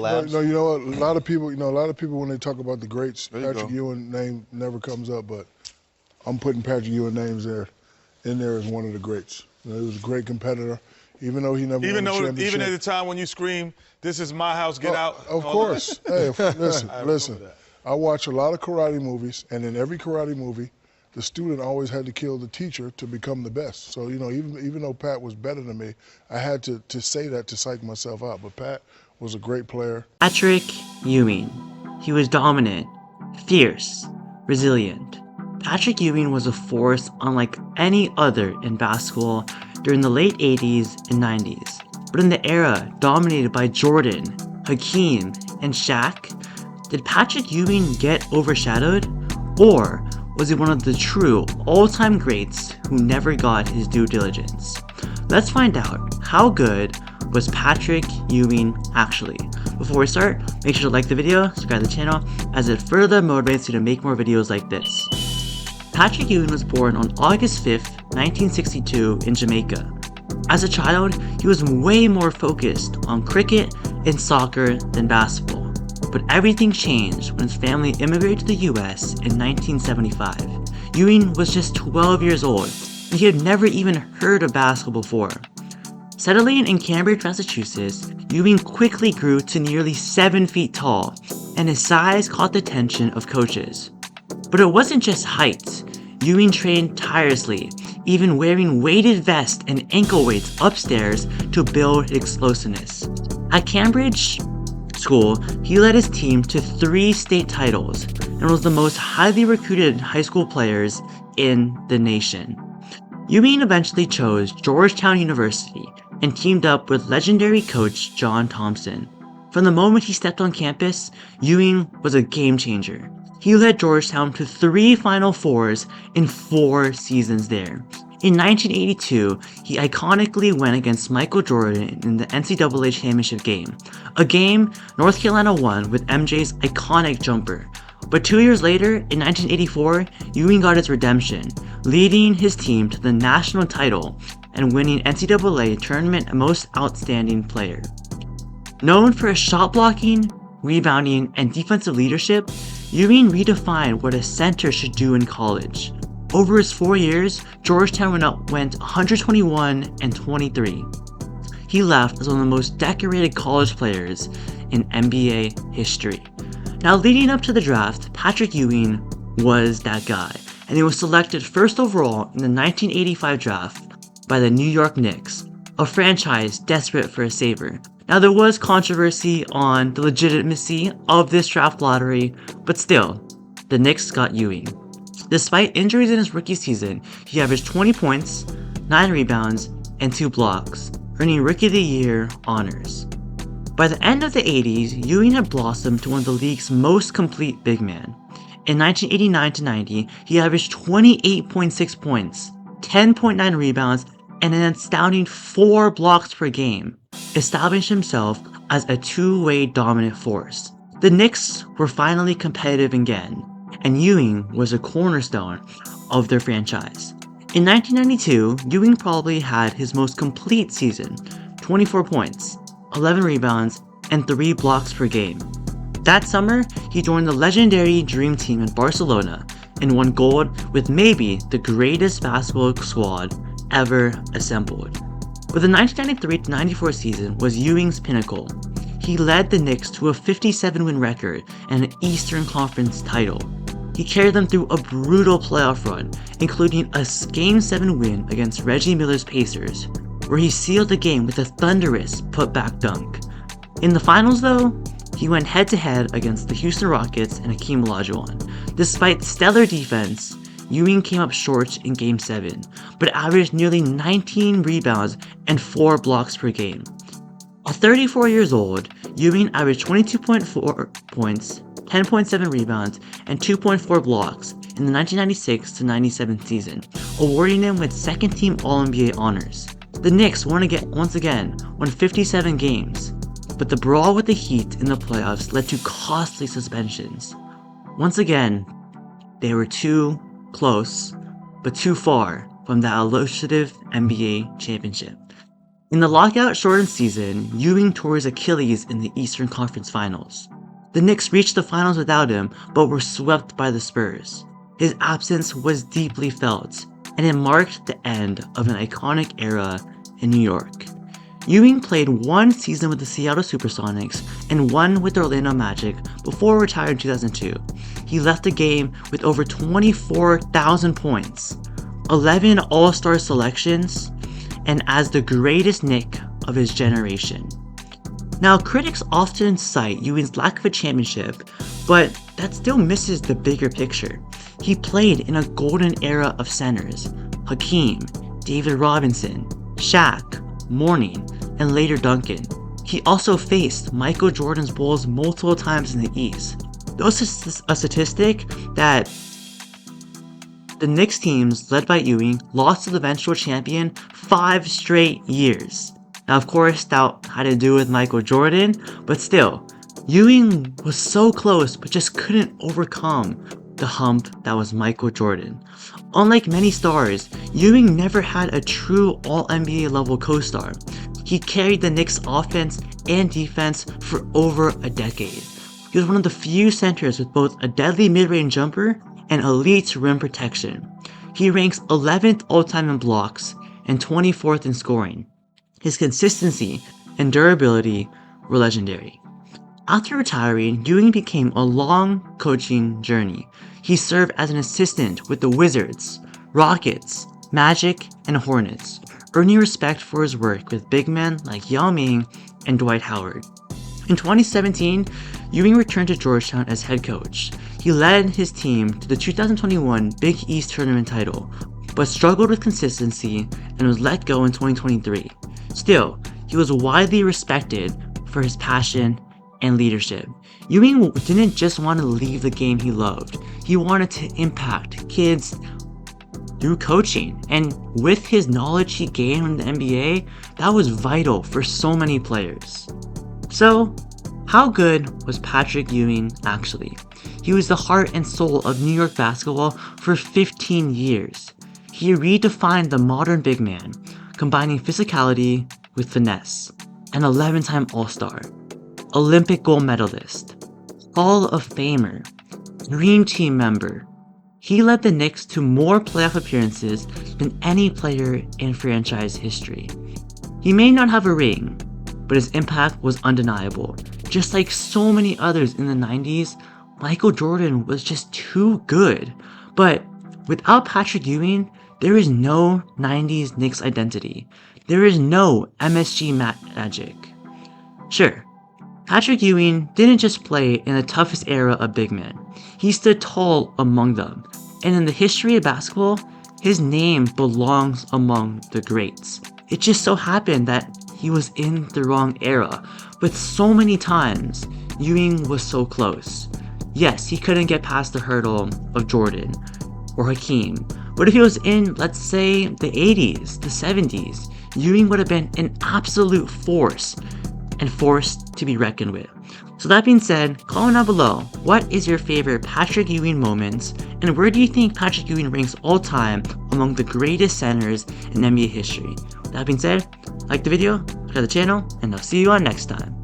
No, you know what? A lot of people when they talk about the greats, There you Patrick go. Ewing name never comes up, but I'm putting Patrick Ewing names in there as one of the greats. You know, he was a great competitor, even though he never won a Even at championship. the time when you scream, "This is my house, get Oh, out!" and of all of course. Hey, listen, I listen. remember that. I watch a lot of karate movies, and in every karate movie, the student always had to kill the teacher to become the best. So, you know, even though Pat was better than me, I had to say that to psych myself out. But Pat was a great player. Patrick Ewing. He was dominant, fierce, resilient. Patrick Ewing was a force unlike any other in basketball during the late 80s and 90s. But in the era dominated by Jordan, Hakeem, and Shaq, did Patrick Ewing get overshadowed? Or was he one of the true all-time greats who never got his due diligence? Let's find out how good was Patrick Ewing actually. Before we start, make sure to like the video, subscribe to the channel, as it further motivates you to make more videos like this. Patrick Ewing was born on August 5th, 1962 in Jamaica. As a child, he was way more focused on cricket and soccer than basketball. But everything changed when his family immigrated to the US in 1975. Ewing was just 12 years old, and he had never even heard of basketball before. Settling in Cambridge, Massachusetts, Ewing quickly grew to nearly 7 feet tall, and his size caught the attention of coaches. But it wasn't just height. Ewing trained tirelessly, even wearing weighted vests and ankle weights upstairs to build explosiveness. At Cambridge School, he led his team to 3 state titles and was the most highly recruited high school players in the nation. Ewing eventually chose Georgetown University and teamed up with legendary coach John Thompson. From the moment he stepped on campus, Ewing was a game changer. He led Georgetown to 3 Final Fours in 4 seasons there. In 1982, he iconically went against Michael Jordan in the NCAA championship game, a game North Carolina won with MJ's iconic jumper. But 2 years later, in 1984, Ewing got his redemption, leading his team to the national title and winning NCAA Tournament Most Outstanding Player. Known for his shot blocking, rebounding, and defensive leadership, Ewing redefined what a center should do in college. Over his 4 years, Georgetown went 121-23. He left as one of the most decorated college players in NBA history. Now, leading up to the draft, Patrick Ewing was that guy, and he was selected first overall in the 1985 draft by the New York Knicks, a franchise desperate for a saver. Now, there was controversy on the legitimacy of this draft lottery, but still, the Knicks got Ewing. Despite injuries in his rookie season, he averaged 20 points, 9 rebounds, and 2 blocks, earning Rookie of the Year honors. By the end of the 80s, Ewing had blossomed to one of the league's most complete big men. In 1989-90, he averaged 28.6 points, 10.9 rebounds, and an astounding 4 blocks per game, establishing himself as a two-way dominant force. The Knicks were finally competitive again, and Ewing was a cornerstone of their franchise. In 1992, Ewing probably had his most complete season, 24 points, 11 rebounds, and 3 blocks per game. That summer, he joined the legendary Dream Team in Barcelona and won gold with maybe the greatest basketball squad ever assembled. But the 1993-94 season was Ewing's pinnacle. He led the Knicks to a 57-win record and an Eastern Conference title. He carried them through a brutal playoff run, including a Game 7 win against Reggie Miller's Pacers, where he sealed the game with a thunderous putback dunk. In the finals though, he went head-to-head against the Houston Rockets and Hakeem. Despite stellar defense, Ewing came up short in Game 7, but averaged nearly 19 rebounds and 4 blocks per game. At 34 years old, Ewing averaged 22.4 points, 10.7 rebounds, and 2.4 blocks in the 1996-97 season, awarding him with second-team All-NBA honors. The Knicks once again won 57 games, but the brawl with the Heat in the playoffs led to costly suspensions. Once again, they were too close, but too far from that elusive NBA championship. In the lockout-shortened season, Ewing tore his Achilles in the Eastern Conference Finals. The Knicks reached the finals without him, but were swept by the Spurs. His absence was deeply felt, and it marked the end of an iconic era in New York. Ewing played one season with the Seattle Supersonics and one with the Orlando Magic before retiring in 2002. He left the game with over 24,000 points, 11 All-Star selections, and as the greatest Knick of his generation. Now, critics often cite Ewing's lack of a championship, but that still misses the bigger picture. He played in a golden era of centers: Hakeem, David Robinson, Shaq, Mourning, and later Duncan. He also faced Michael Jordan's Bulls multiple times in the East. This is a statistic that the Knicks teams, led by Ewing, lost to the eventual champion 5 straight years. Now, of course, that had to do with Michael Jordan, but still, Ewing was so close but just couldn't overcome the hump that was Michael Jordan. Unlike many stars, Ewing never had a true All-NBA level co-star. He carried the Knicks offense and defense for over a decade. He was one of the few centers with both a deadly mid-range jumper and elite rim protection. He ranks 11th all-time in blocks and 24th in scoring. His consistency and durability were legendary. After retiring, Ewing became a long coaching journey. He served as an assistant with the Wizards, Rockets, Magic, and Hornets, earning respect for his work with big men like Yao Ming and Dwight Howard. In 2017, Ewing returned to Georgetown as head coach. He led his team to the 2021 Big East Tournament title, but struggled with consistency and was let go in 2023. Still, he was widely respected for his passion and leadership. Ewing didn't just want to leave the game he loved. He wanted to impact kids through coaching, and with his knowledge he gained from the NBA, that was vital for so many players. So, how good was Patrick Ewing actually? He was the heart and soul of New York basketball for 15 years. He redefined the modern big man, combining physicality with finesse. An 11-time All-Star, Olympic gold medalist, Hall of Famer, Dream Team member. He led the Knicks to more playoff appearances than any player in franchise history. He may not have a ring, but his impact was undeniable. Just like so many others in the 90s, Michael Jordan was just too good. But without Patrick Ewing, there is no 90s Knicks identity. There is no MSG magic. Sure, Patrick Ewing didn't just play in the toughest era of big men. He stood tall among them. And in the history of basketball, his name belongs among the greats. It just so happened that he was in the wrong era, but so many times, Ewing was so close. Yes, he couldn't get past the hurdle of Jordan or Hakeem, but if he was in, let's say, the 80s, the 70s, Ewing would have been an absolute force and forced to be reckoned with. So that being said, comment down below, what is your favorite Patrick Ewing moments, and where do you think Patrick Ewing ranks all time among the greatest centers in NBA history? That being said, like the video, subscribe to the channel, and I'll see you on next time.